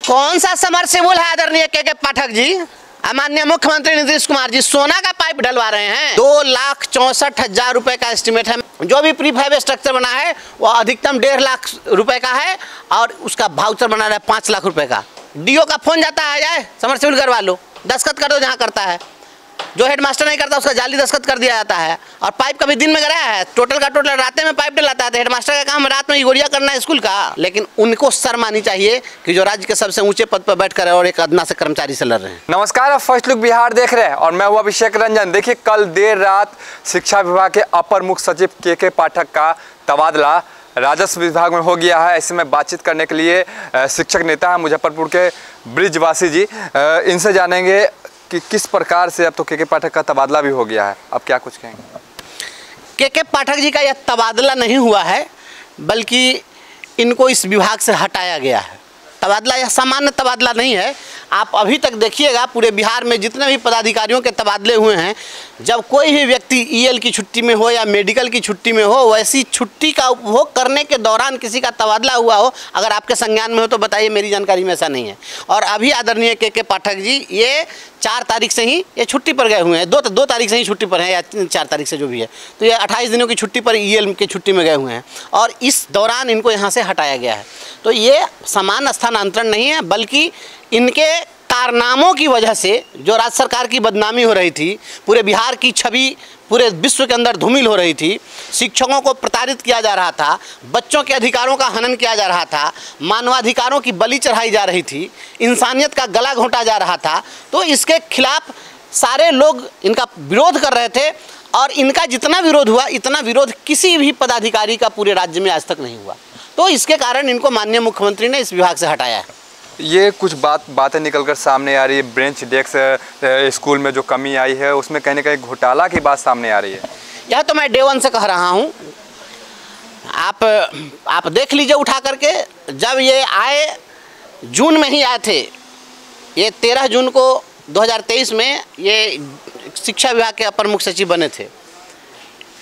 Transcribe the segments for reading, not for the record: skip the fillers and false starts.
कौन सा समरसेबुल है आदरणीय के पाठक जी? माननीय मुख्यमंत्री नीतीश कुमार जी सोना का पाइप डलवा रहे हैं। 2,64,000 रुपए का एस्टिमेट है। जो भी प्री फाइव स्ट्रक्चर बना है वो अधिकतम 1.5 लाख रुपए का है और उसका भाउचर बना रहा है 5 लाख रुपए का। डीओ का फोन जाता है, जाए समरसेबुल करवा लो, दस्तखत कर दो जहाँ करता है। जो हेडमास्टर नहीं करता उसका जाली दस्तखत कर दिया जाता है। और पाइप कभी दिन में गिराया है? टोटल का टोटल रात में पाइप डलाता है। हेडमास्टर का काम रात में गोरिया करना है स्कूल का। लेकिन उनको शर्म आनी चाहिए कि जो राज्य के सबसे ऊंचे पद पर बैठ कर और एक अदना से कर्मचारी से लड़ रहे हैं। नमस्कार, आप फर्स्ट लुक बिहार देख रहे हैं और मैं हूं अभिषेक रंजन। देखिए, कल देर रात शिक्षा विभाग के अपर मुख्य सचिव के पाठक का तबादला राजस्व विभाग में हो गया है। ऐसे में बातचीत करने के लिए शिक्षक नेता है मुजफ्फरपुर के ब्रिजवासी जी, इनसे जानेंगे कि किस प्रकार से अब तो के पाठक का तबादला भी हो गया है, अब क्या कुछ कहेंगे? के पाठक जी का यह तबादला नहीं हुआ है, बल्कि इनको इस विभाग से हटाया गया है। तबादला यह सामान्य तबादला नहीं है। आप अभी तक देखिएगा पूरे बिहार में जितने भी पदाधिकारियों के तबादले हुए हैं, जब कोई भी व्यक्ति ईएल की छुट्टी में हो या मेडिकल की छुट्टी में हो, वैसी छुट्टी का उपभोग करने के दौरान किसी का तबादला हुआ हो, अगर आपके संज्ञान में हो तो बताइए। मेरी जानकारी में ऐसा नहीं है। और अभी आदरणीय के पाठक जी ये 4 तारीख से ही ये छुट्टी पर गए हुए हैं। दो तारीख से ही छुट्टी पर हैं या 4 तारीख से जो भी है, तो ये 28 दिनों की छुट्टी पर ईएल की छुट्टी में गए हुए हैं और इस दौरान इनको यहाँ से हटाया गया है। तो ये समान स्थानांतरण नहीं है, बल्कि इनके कारनामों की वजह से जो राज्य सरकार की बदनामी हो रही थी, पूरे बिहार की छवि पूरे विश्व के अंदर धूमिल हो रही थी, शिक्षकों को प्रताड़ित किया जा रहा था, बच्चों के अधिकारों का हनन किया जा रहा था, मानवाधिकारों की बलि चढ़ाई जा रही थी, इंसानियत का गला घोंटा जा रहा था, तो इसके खिलाफ सारे लोग इनका विरोध कर रहे थे। और इनका जितना विरोध हुआ, इतना विरोध किसी भी पदाधिकारी का पूरे राज्य में आज तक नहीं हुआ। तो इसके कारण इनको माननीय मुख्यमंत्री ने इस विभाग से हटाया है। ये कुछ बातें निकलकर सामने आ रही है। बेंच डेस्क स्कूल में जो कमी आई है उसमें कहीं ना कहीं घोटाला की बात सामने आ रही है। यह तो मैं डे 1 से कह रहा हूँ। आप देख लीजिए उठा करके, जब ये आए जून में ही आए थे। ये 13 जून को 2023 में ये शिक्षा विभाग के अपर मुख्य सचिव बने थे,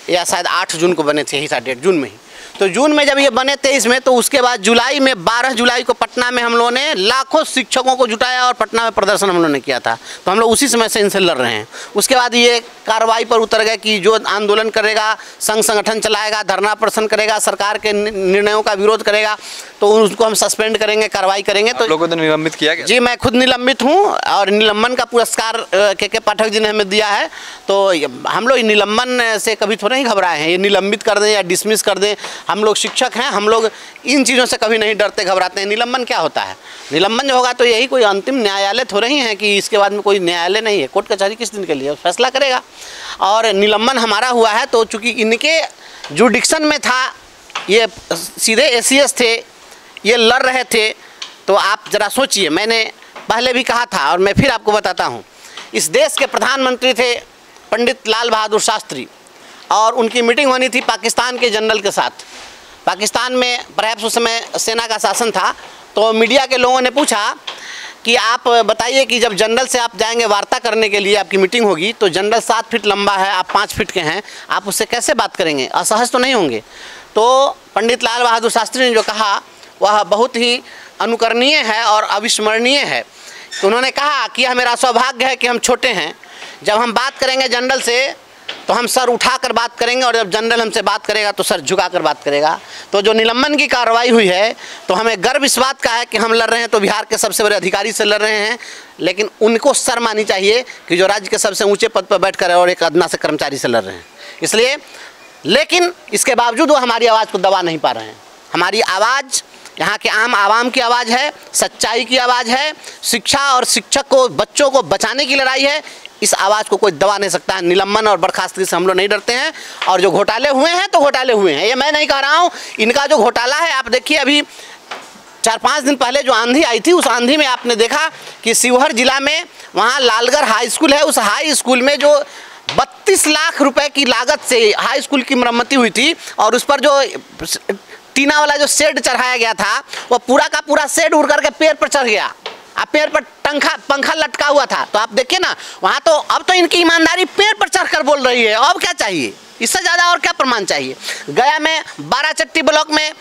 या शायद 8 जून को बने थे, यही था डेट, जून में ही। तो जून में जब ये बने 23 में, तो उसके बाद जुलाई में 12 जुलाई को पटना में हम लोगों ने लाखों शिक्षकों को जुटाया और पटना में प्रदर्शन हम लोगों ने किया था। तो हम लोग उसी समय से इनसे लड़ रहे हैं। उसके बाद ये कार्रवाई पर उतर गए कि जो आंदोलन करेगा, संघ संगठन चलाएगा, धरना प्रदर्शन करेगा, सरकार के निर्णयों का विरोध करेगा, तो उसको हम सस्पेंड करेंगे, कार्रवाई करेंगे। तो लोगों ने निलंबित किया गया? जी, मैं खुद निलंबित हूँ और निलंबन का पुरस्कार के पाठक जी ने हमें दिया है। तो हम लोग निलंबन से कभी थोड़ा ही घबराए हैं। ये निलंबित कर दें या डिसमिस कर दें, हम लोग शिक्षक हैं, हम लोग इन चीज़ों से कभी नहीं डरते घबराते हैं। निलंबन क्या होता है? निलंबन जो होगा तो यही कोई अंतिम न्यायालय थोड़े ही है कि इसके बाद में कोई न्यायालय नहीं है। कोर्ट कचहरी किस दिन के लिए फैसला करेगा। और निलंबन हमारा हुआ है तो चूँकि इनके जुडिक्शन में था, ये सीधे एसीएस थे, ये लड़ रहे थे। तो आप ज़रा सोचिए, मैंने पहले भी कहा था और मैं फिर आपको बताता हूँ। इस देश के प्रधानमंत्री थे पंडित लाल बहादुर शास्त्री और उनकी मीटिंग होनी थी पाकिस्तान के जनरल के साथ। पाकिस्तान में परहैप्स उस समय सेना का शासन था। तो मीडिया के लोगों ने पूछा कि आप बताइए कि जब जनरल से आप जाएंगे वार्ता करने के लिए, आपकी मीटिंग होगी, तो जनरल 7 फीट लंबा है, आप 5 फीट के हैं, आप उससे कैसे बात करेंगे? असहज तो नहीं होंगे? तो पंडित लाल बहादुर शास्त्री ने जो कहा वह बहुत ही अनुकरणीय है और अविस्मरणीय है। तो उन्होंने कहा कि यह मेरा सौभाग्य है कि हम छोटे हैं, जब हम बात करेंगे जनरल से तो हम सर उठाकर बात करेंगे और जब जनरल हमसे बात करेगा तो सर झुकाकर बात करेगा। तो जो निलंबन की कार्रवाई हुई है, तो हमें गर्व इस बात का है कि हम लड़ रहे हैं तो बिहार के सबसे बड़े अधिकारी से लड़ रहे हैं। लेकिन उनको शर्म आनी चाहिए कि जो राज्य के सबसे ऊंचे पद पर बैठ कर और एक अदना से कर्मचारी से लड़ रहे हैं। इसलिए, लेकिन इसके बावजूद वो हमारी आवाज़ को दबा नहीं पा रहे हैं। हमारी आवाज़ यहाँ के आम आवाम की आवाज़ है, सच्चाई की आवाज़ है, शिक्षा और शिक्षक को, बच्चों को बचाने की लड़ाई है। इस आवाज़ को कोई दबा नहीं सकता है। निलंबन और बर्खास्तगी से हम लोग नहीं डरते हैं। और जो घोटाले हुए हैं तो घोटाले हुए हैं, ये मैं नहीं कह रहा हूँ। इनका जो घोटाला है, आप देखिए, अभी 4-5 दिन पहले जो आंधी आई थी, उस आंधी में आपने देखा कि शिवहर जिला में वहाँ लालगढ़ हाई स्कूल है, उस हाई स्कूल में जो 32 लाख रुपए की लागत से हाई स्कूल की मरम्मती हुई थी और उस पर जो टीना वाला जो शेड चढ़ाया गया था, वो पूरा का पूरा शेड उड़ करके पेड़ पर चढ़ गया। अब पेड़ पर पंखा लटका हुआ था। तो आप देखिए ना, वहाँ तो अब तो इनकी ईमानदारी पेड़ पर चढ़कर बोल रही है। अब क्या चाहिए? इससे ज़्यादा और क्या प्रमाण चाहिए? गया में 12 चट्टी ब्लॉक में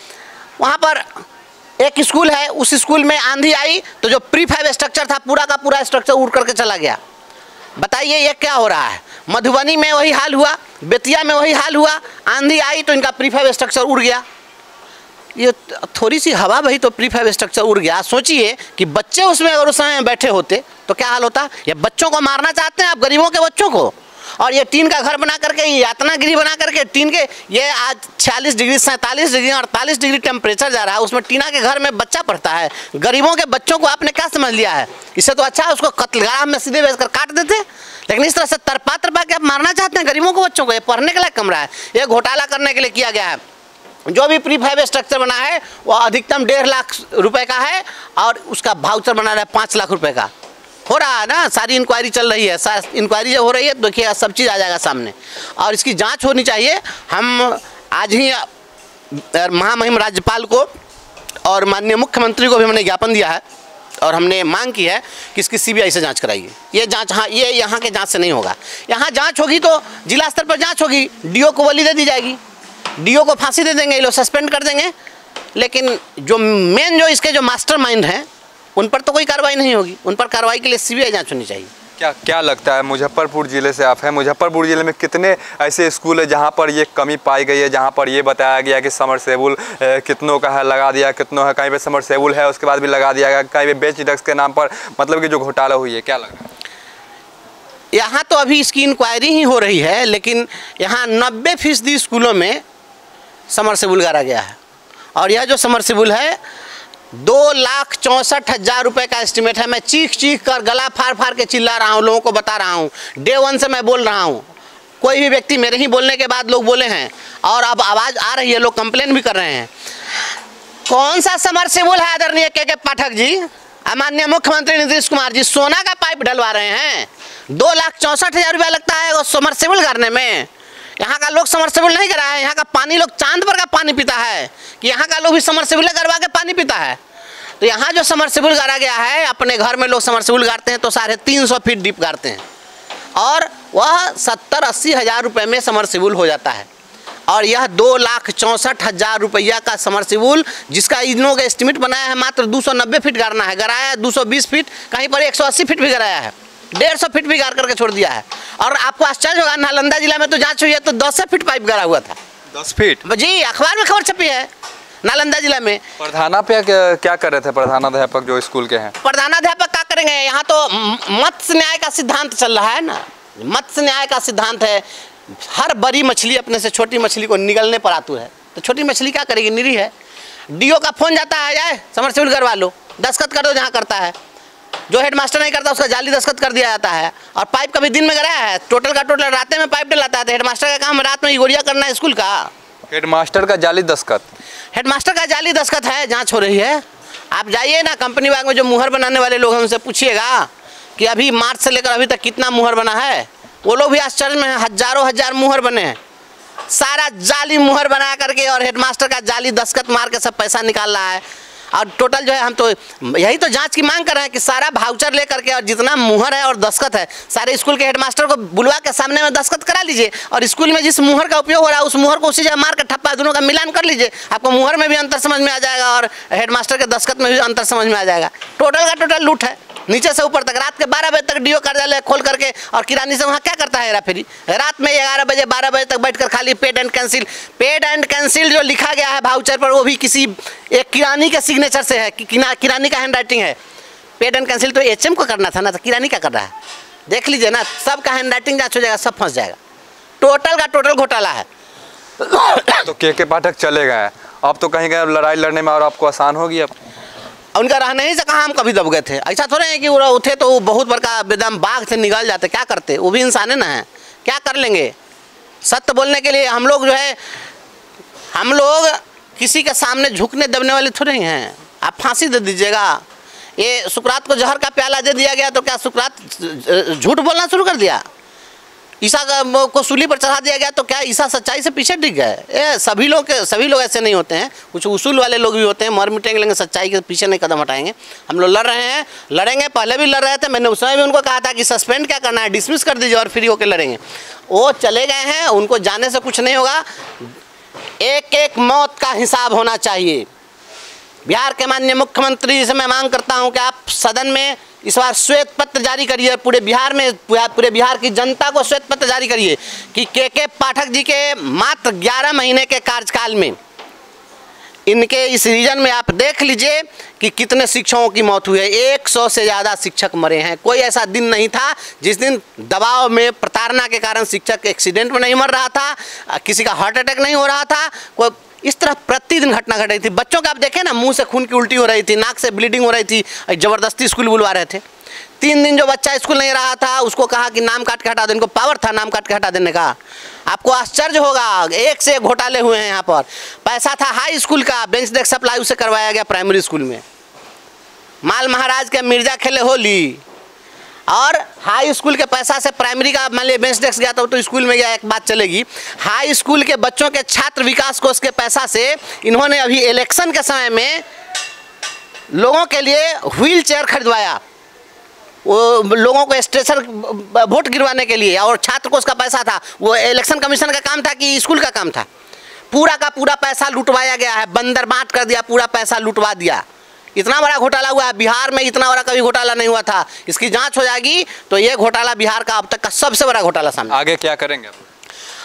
वहाँ पर एक स्कूल है, उस स्कूल में आंधी आई तो जो प्री-फाइव स्ट्रक्चर था पूरा का पूरा स्ट्रक्चर उड़ करके चला गया। बताइए ये क्या हो रहा है। मधुबनी में वही हाल हुआ, बेतिया में वही हाल हुआ, आंधी आई तो इनका प्री-फाइव स्ट्रक्चर उड़ गया। ये थोड़ी सी हवा बही तो प्री-फाइव स्ट्रक्चर उड़ गया। सोचिए कि बच्चे उसमें अगर उस समय बैठे होते तो क्या हाल होता। ये बच्चों को मारना चाहते हैं आप, गरीबों के बच्चों को, और ये टीन का घर बना करके, यातनागिरी बना करके टीन के, ये आज 46 डिग्री 47 डिग्री 48 डिग्री टेम्परेचर जा रहा है, उसमें टीना के घर में बच्चा पढ़ता है। गरीबों के बच्चों को आपने क्या समझ लिया है। इससे तो अच्छा उसको कत्लगाह में सीधे बेच कर काट देते, लेकिन इस तरह से तरपा के आप मारना चाहते हैं गरीबों के बच्चों को। ये पढ़ने के लिए कमरा है, ये घोटाला करने के लिए किया गया है। जो भी प्री-फाइव स्ट्रक्चर बना है वो अधिकतम 1.5 लाख रुपए का है और उसका वाउचर बना रहा है 5 लाख रुपए का। हो रहा है ना, सारी इंक्वायरी चल रही है। इंक्वायरी जब हो रही है तो देखिएगा सब चीज़ आ जाएगा सामने, और इसकी जांच होनी चाहिए। हम आज ही महामहिम राज्यपाल को और माननीय मुख्यमंत्री को भी हमने ज्ञापन दिया है और हमने मांग की है कि इसकी CBI से जांच कराइए। ये जांच, हाँ, ये यहाँ के जांच से नहीं होगा। यहाँ जांच होगी तो जिला स्तर पर जांच होगी, DO को बली दे दी जाएगी, DO को फांसी दे देंगे, ये लोग सस्पेंड कर देंगे। लेकिन जो मेन जो इसके जो मास्टरमाइंड हैं उन पर तो कोई कार्रवाई नहीं होगी। उन पर कार्रवाई के लिए CBI जांच होनी चाहिए। क्या लगता है, मुजफ्फरपुर ज़िले से आप हैं, मुजफ्फरपुर ज़िले में कितने ऐसे स्कूल है जहाँ पर ये कमी पाई गई है, जहाँ पर ये बताया गया कि समरसेबुल कितनों का है लगा दिया, कितनों है, कहीं पे समरसेबुल है उसके बाद भी लगा दिया गया, कहीं पे बेच डेस्क के नाम पर मतलब कि जो घोटाला हुई है, क्या लग रहा है? यहाँ तो अभी इसकी इंक्वायरी ही हो रही है, लेकिन यहाँ 90% स्कूलों में समरसेबुल गाड़ा गया है। और यह जो समरसेबुल है 2,64,000 रुपये का एस्टिमेट है। मैं चीख कर गला फाड़ के चिल्ला रहा हूँ, लोगों को बता रहा हूँ, डे 1 से मैं बोल रहा हूँ। कोई भी व्यक्ति मेरे ही बोलने के बाद लोग बोले हैं और अब आवाज़ आ रही है, लोग कंप्लेन भी कर रहे हैं। कौन सा समरसेबुल है आदरणीय के पाठक जी, माननीय मुख्यमंत्री नीतीश कुमार जी सोना का पाइप डलवा रहे हैं। 2,64,000 रुपया लगता है वो समरसेबुल करने में। यहाँ का लोग समरसेबुल नहीं करा है, यहाँ का पानी लोग चांद पर का पानी पीता है कि यहाँ का लोग भी समरसेबुल करवा के पानी पीता है। तो यहाँ जो समरसेबुल गाड़ा गया है, अपने घर में लोग समरसेबुल गाड़ते हैं तो 350 फीट डीप गाड़ते हैं और वह 70-80 हज़ार रुपये में समरसेबुल हो जाता है। और यह 2,64,000 रुपया का समरसेबुल, जिसका इन लोगों का एस्टिमेट बनाया है मात्र 290 फीट गाड़ना है, गराया है 220 फीट, कहीं पर 180 फीट भी गराया है, 150 फीट भी गाड़ करके छोड़ दिया है। और आपको आश्चर्य होगा, नालंदा जिला में तो जांच हुई है तो 10 फीट पाइप गड़ा हुआ था। 10 फीट जी, अखबार में खबर छपी है नालंदा जिला में। प्रधानाध्यापक क्या कर रहे थे, प्रधानाध्यापक जो स्कूल के हैं? प्रधानाध्यापक क्या करेंगे, यहाँ तो मत्स्य न्याय का सिद्धांत चल रहा है ना, मत्स्य न्याय का सिद्धांत है। हर बड़ी मछली अपने से छोटी मछली को निगलने पर आतुर है, तो छोटी मछली क्या करेगी, निरी है। DO का फोन जाता है, जाए समरसेबुल करवा लो, दस्तखत कर दो जहाँ करता है। जो हेडमास्टर नहीं करता उसका जाली दस्तखत कर दिया जाता है। और पाइप कभी दिन में गराया है, टोटल का टोटल रात में पाइप डलाता है। तो हेडमास्टर का काम रात में इगोरिया करना है स्कूल का। हेडमास्टर का जाली दस्तखत, हेडमास्टर का जाली दस्तखत है, जांच हो रही है। आप जाइए ना कंपनी बाग में, जो मुहर बनाने वाले लोग हैं उनसे पूछिएगा कि अभी मार्च से लेकर अभी तक कितना मुहर बना है। वो लोग भी आश्चर्य में हैं, हजारों हजार मुहर बने हैं। सारा जाली मुहर बना करके और हेडमास्टर का जाली दस्तखत मार के सब पैसा निकाल रहा है। और टोटल जो है, हम तो यही तो जांच की मांग कर रहे हैं कि सारा भाउचर लेकर के और जितना मुहर है और दस्तखत है, सारे स्कूल के हेडमास्टर को बुलवा के सामने में दस्तखत करा लीजिए और स्कूल में जिस मुहर का उपयोग हो रहा है उस मुहर को उसी जगह मार कर ठप्पा दोनों का मिलान कर लीजिए। आपको मुहर में भी अंतर समझ में आ जाएगा और हेडमास्टर के दस्तखत में भी अंतर समझ में आ जाएगा। टोटल का टोटल लूट है, नीचे से ऊपर तक। रात के 12 बजे तक DO कार्यालय खोल करके और किरानी से वहाँ क्या करता है हेराफेरी। रात में 11 बजे 12 बजे तक बैठकर खाली पेड एंड कैंसिल जो लिखा गया है भाउचर पर, वो भी किसी एक किरानी के सिग्नेचर से है कि किरानी का हैंड राइटिंग है। पेड एंड कैंसिल तो HM को करना था ना, तो किरानी क्या कर रहा है, देख लीजिए ना। सबका हैंड राइटिंग जांच हो जाएगा, सब फंस जाएगा। टोटल का टोटल घोटाला है। तो के पाठक चले गए, अब तो कहीं गए लड़ाई लड़ने में और आपको आसान होगी। अब उनका रहने ही से कहाँ हम कभी दब गए थे। ऐसा थोड़े है कि वो उठे तो बहुत बड़का बेदम बाघ से निकल जाते, क्या करते, वो भी इंसान है ना, है क्या कर लेंगे। सत्य बोलने के लिए हम लोग जो है, हम लोग किसी के सामने झुकने दबने वाले थोड़े ही हैं। आप फांसी दे दीजिएगा। ये सुकरात को जहर का प्याला दे दिया गया तो क्या सुकरात झूठ बोलना शुरू कर दिया? ईसा को सूली पर चढ़ा दिया गया तो क्या ईसा सच्चाई से पीछे टिक गए? ये सभी लोग ऐसे नहीं होते हैं, कुछ उसूल वाले लोग भी होते हैं, मर मिटेंगे लेकिन सच्चाई के पीछे नहीं कदम हटाएंगे। हम लोग लड़ रहे हैं, लड़ेंगे, पहले भी लड़ रहे थे। मैंने उस समय भी उनको कहा था कि सस्पेंड क्या करना है, डिसमिस कर दीजिए और फ्री होकर लड़ेंगे। वो चले गए हैं, उनको जाने से कुछ नहीं होगा। एक एक मौत का हिसाब होना चाहिए। बिहार के माननीय मुख्यमंत्री से मैं मांग करता हूं कि आप सदन में इस बार श्वेत पत्र जारी करिए, पूरे बिहार की जनता को श्वेत पत्र जारी करिए कि के पाठक जी के मात्र 11 महीने के कार्यकाल में इनके इस रीजन में आप देख लीजिए कि कितने शिक्षकों की मौत हुई है। 100 से ज़्यादा शिक्षक मरे हैं। कोई ऐसा दिन नहीं था जिस दिन दबाव में प्रताड़ना के कारण शिक्षक एक्सीडेंट में नहीं मर रहा था, किसी का हार्ट अटैक नहीं हो रहा था। कोई इस तरह प्रतिदिन घटना घट रही थी। बच्चों का आप देखें ना, मुंह से खून की उल्टी हो रही थी, नाक से ब्लीडिंग हो रही थी, ज़बरदस्ती स्कूल बुलवा रहे थे। 3 दिन जो बच्चा स्कूल नहीं रहा था उसको कहा कि नाम काट के हटा दो। इनको पावर था नाम काट के हटा देने का। आपको आश्चर्य होगा, एक से एक घोटाले हुए हैं यहाँ पर। पैसा था हाई स्कूल का, बेंच डेस्क सप्लाई उसे करवाया गया प्राइमरी स्कूल में। माल महाराज के मिर्जा खेले होली, और हाई स्कूल के पैसा से प्राइमरी का मान लिया बेंच डेस्क गया तो स्कूल में गया, एक बात चलेगी। हाई स्कूल के बच्चों के छात्र विकास कोष के पैसा से इन्होंने अभी इलेक्शन के समय में लोगों के लिए व्हील चेयर खरीदवाया, वो लोगों को स्टेशन वोट गिरवाने के लिए, और छात्र को उसका पैसा था। वो इलेक्शन कमीशन का काम था कि स्कूल का काम था? पूरा का पूरा पैसा लुटवाया गया है, बंदर बांट कर दिया, पूरा पैसा लुटवा दिया। इतना बड़ा घोटाला हुआ है बिहार में, इतना बड़ा कभी घोटाला नहीं हुआ था। इसकी जांच हो जाएगी तो ये घोटाला बिहार का अब तक का सबसे बड़ा घोटाला सामने। आगे क्या करेंगे?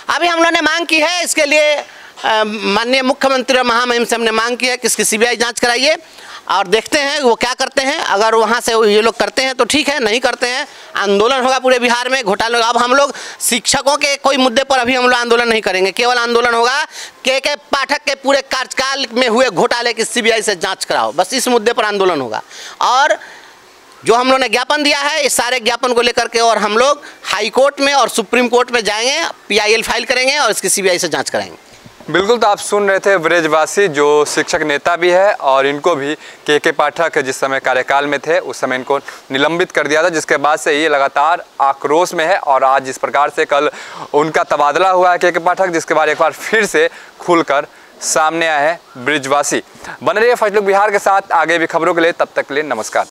अभी हम लोगों ने मांग की है, इसके लिए माननीय मुख्यमंत्री और महामहिम से हमने मांग की है कि इसकी सीबीआई जांच कराइए, और देखते हैं वो क्या करते हैं। अगर वहाँ से ये लोग करते हैं तो ठीक है, नहीं करते हैं आंदोलन होगा पूरे बिहार में। घोटाले अब हम लोग शिक्षकों के कोई मुद्दे पर अभी हम लोग आंदोलन नहीं करेंगे, केवल आंदोलन होगा के पाठक के पूरे कार्यकाल में हुए घोटाले की सीबीआई से जांच कराओ, बस इस मुद्दे पर आंदोलन होगा। और जो हम लोगों ने ज्ञापन दिया है, इस सारे ज्ञापन को लेकर के और हम लोग हाई कोर्ट में और सुप्रीम कोर्ट में जाएंगे, PIL फाइल करेंगे और इसकी सीबीआई से जाँच कराएंगे। बिल्कुल, तो आप सुन रहे थे ब्रजवासी जो शिक्षक नेता भी है, और इनको भी के पाठक जिस समय कार्यकाल में थे उस समय इनको निलंबित कर दिया था, जिसके बाद से ये लगातार आक्रोश में है। और आज जिस प्रकार से कल उनका तबादला हुआ है के पाठक, जिसके बाद एक बार फिर से खुलकर सामने आए हैं ब्रजवासी। बने रहिए फर्स्ट लुक बिहार के साथ, आगे भी खबरों के लिए। तब तक के लिए नमस्कार।